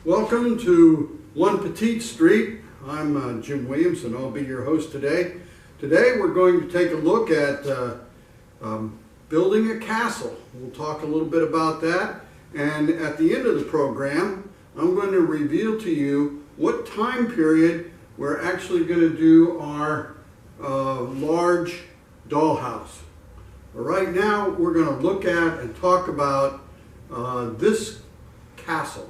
Welcome to One Petite Street. I'm Jim Williams and I'll be your host today. Today we're going to take a look at building a castle. We'll talk a little bit about that, and at the end of the program I'm going to reveal to you what time period we're actually going to do our large dollhouse. Right now we're going to look at and talk about this castle.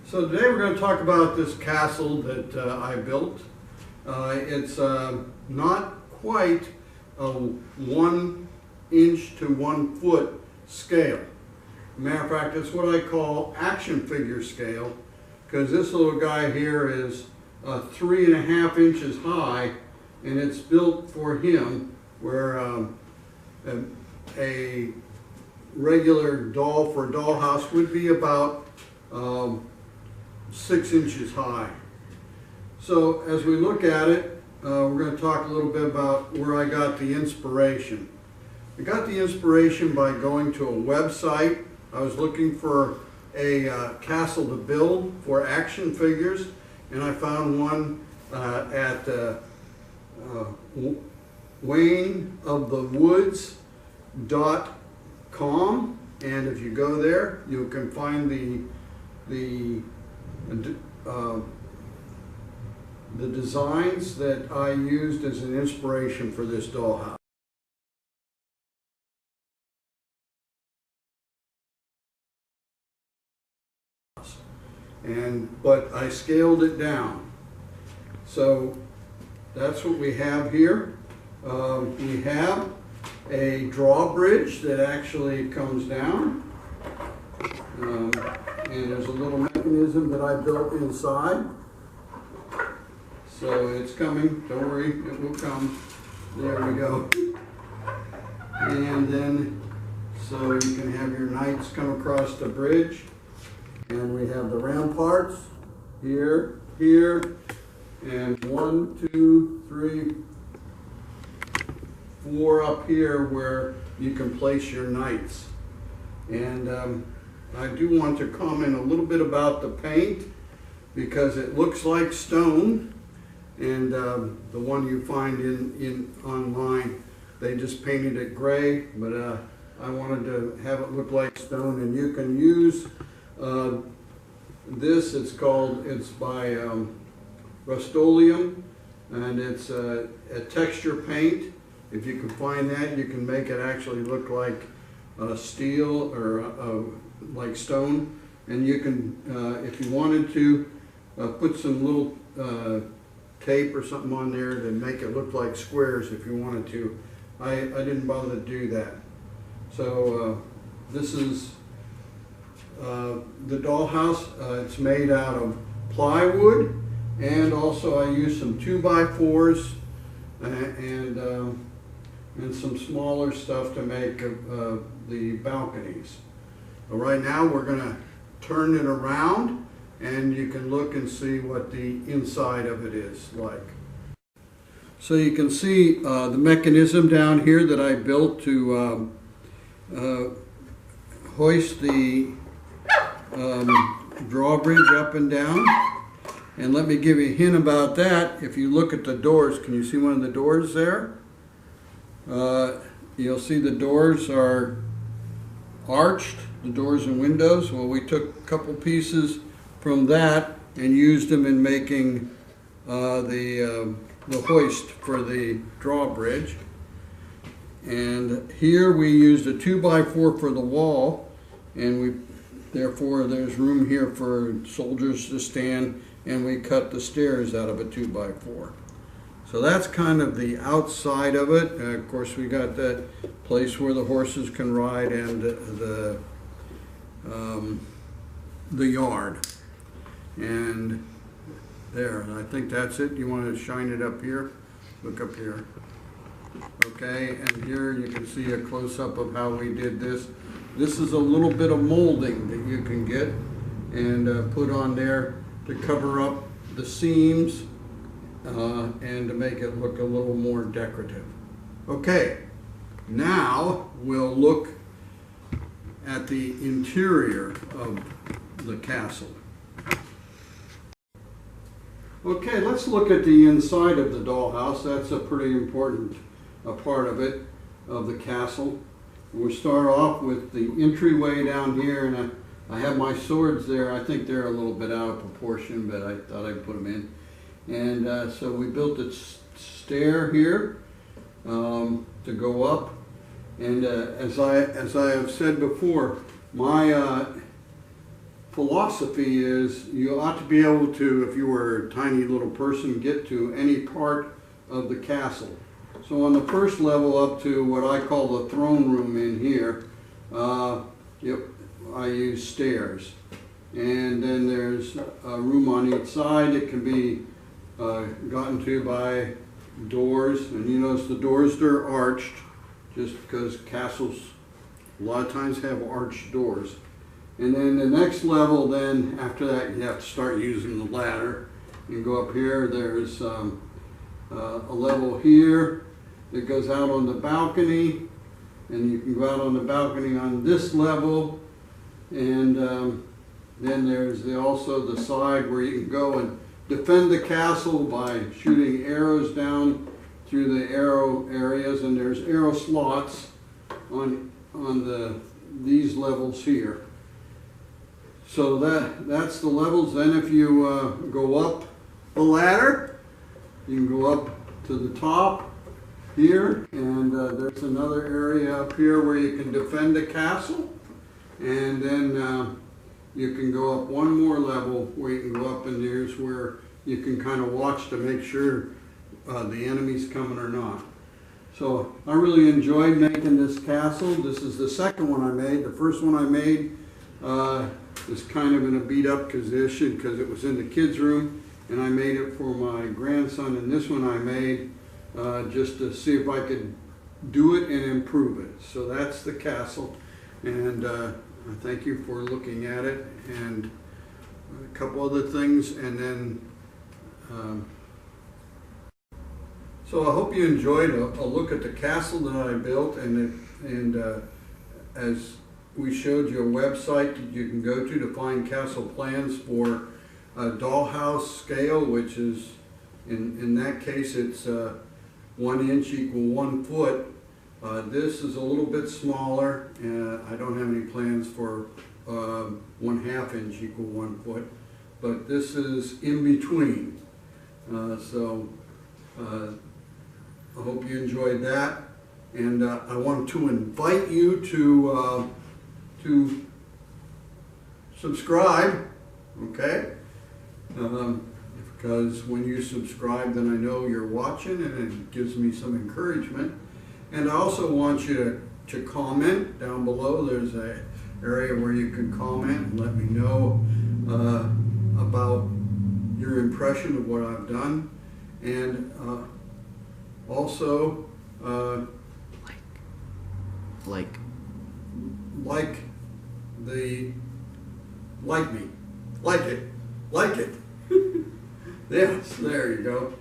So today we're going to talk about this castle that I built. It's not quite a 1 inch to 1 foot scale. Matter of fact, it's what I call action figure scale, because this little guy here is 3.5 inches high, and it's built for him, where a regular doll for a dollhouse would be about 6 inches high. So as we look at it, we're going to talk a little bit about where I got the inspiration. I got the inspiration by going to a website. I was looking for a castle to build for action figures, and I found one at wayneofthewoods.com, and if you go there, you can find the designs that I used as an inspiration for this dollhouse. But I scaled it down. So that's what we have here. We have a drawbridge that actually comes down. And there's a little mechanism that I built inside. So it's coming, don't worry, it will come. There we go. And then, so you can have your knights come across the bridge. And we have the ramparts here, here, and 1, 2, 3, 4 up here where you can place your knights. And I do want to comment a little bit about the paint, because it looks like stone, and the one you find in online, they just painted it gray, but I wanted to have it look like stone. And you can use this. It's by Rust-Oleum, and it's a texture paint. If you can find that, you can make it actually look like steel or like stone. And you can, if you wanted to, put some little tape or something on there to make it look like squares if you wanted to. I didn't bother to do that. So this is the dollhouse. It's made out of plywood, and also I used some 2x4s and some smaller stuff to make the balconies. But right now we're going to turn it around, and you can look and see what the inside of it is like. So you can see the mechanism down here that I built to hoist the drawbridge up and down. And let me give you a hint about that. If you look at the doors, can you see one of the doors there? You'll see the doors are arched, the doors and windows. Well, we took a couple pieces from that and used them in making the hoist for the drawbridge. And here we used a 2x4 for the wall, and therefore there's room here for soldiers to stand, and we cut the stairs out of a 2x4. So that's kind of the outside of it. Of course, we got that place where the horses can ride, and the yard. And there, and I think that's it. You want to shine it up here? Look up here. Okay, and here you can see a close-up of how we did this. This is a little bit of molding that you can get and put on there to cover up the seams and to make it look a little more decorative. Okay, now we'll look at the interior of the castle. Okay, let's look at the inside of the dollhouse. That's a pretty important part of it, of the castle. We'll start off with the entryway down here, and I have my swords there. I think they're a little bit out of proportion, but I thought I'd put them in. And so we built a stair here to go up. And as I have said before, my philosophy is you ought to be able to, if you were a tiny little person, get to any part of the castle. So on the first level up to what I call the throne room in here, I use stairs. And then there's a room on each side. It can be gotten to by doors. And you notice the doors, they're arched, just because castles a lot of times have arched doors. And then the next level, then after that, you have to start using the ladder. You can go up here. There's a level here that goes out on the balcony, and you can go out on the balcony on this level. And then there's also the side where you can go and defend the castle by shooting arrows down through the arrow areas, and there's arrow slots on these levels here. So that's the levels. Then if you go up the ladder, you can go up to the top here, and there's another area up here where you can defend the castle. And then you can go up one more level where you can go up, and there's where you can kind of watch to make sure the enemy's coming or not. So I really enjoyed making this castle. This is the second one I made. The first one I made was kind of in a beat up condition because it was in the kids' room, and I made it for my grandson. And this one I made just to see if I could do it and improve it. So that's the castle, and I thank you for looking at it, and a couple other things, and then so I hope you enjoyed a look at the castle that I built, and as we showed you a website that you can go to find castle plans for a dollhouse scale, which is in that case it's 1 inch equal 1 foot. This is a little bit smaller, and I don't have any plans for 1/2 inch equal 1 foot, but this is in between. So I hope you enjoyed that, and I want to invite you to subscribe, okay? Because when you subscribe, then I know you're watching, and it gives me some encouragement. And I also want you to comment down below. There's an area where you can comment and let me know about your impression of what I've done. And also like it. Yes, there you go.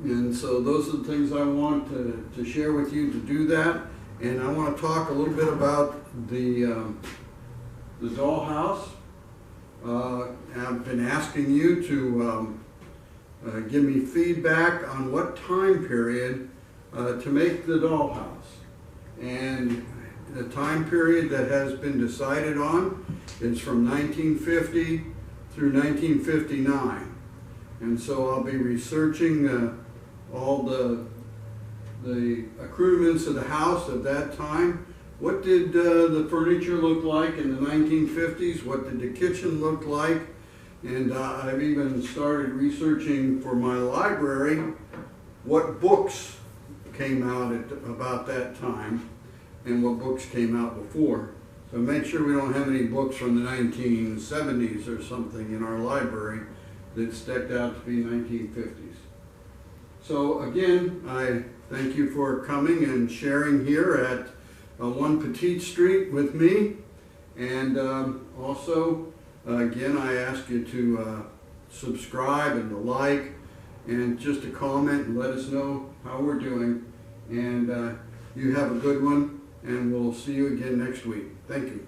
And so those are the things I want to share with you to do that. And I want to talk a little bit about the dollhouse. I've been asking you to give me feedback on what time period to make the dollhouse. And the time period that has been decided on is from 1950 through 1959. And so I'll be researching all the accoutrements of the house at that time. What did the furniture look like in the 1950s? What did the kitchen look like? And I've even started researching for my library what books came out at about that time and what books came out before. So make sure we don't have any books from the 1970s or something in our library that stuck out to be 1950s. So again, I thank you for coming and sharing here at 1 Petite Street with me. And also, again, I ask you to subscribe and to like and just to comment and let us know how we're doing. And you have a good one, and we'll see you again next week. Thank you.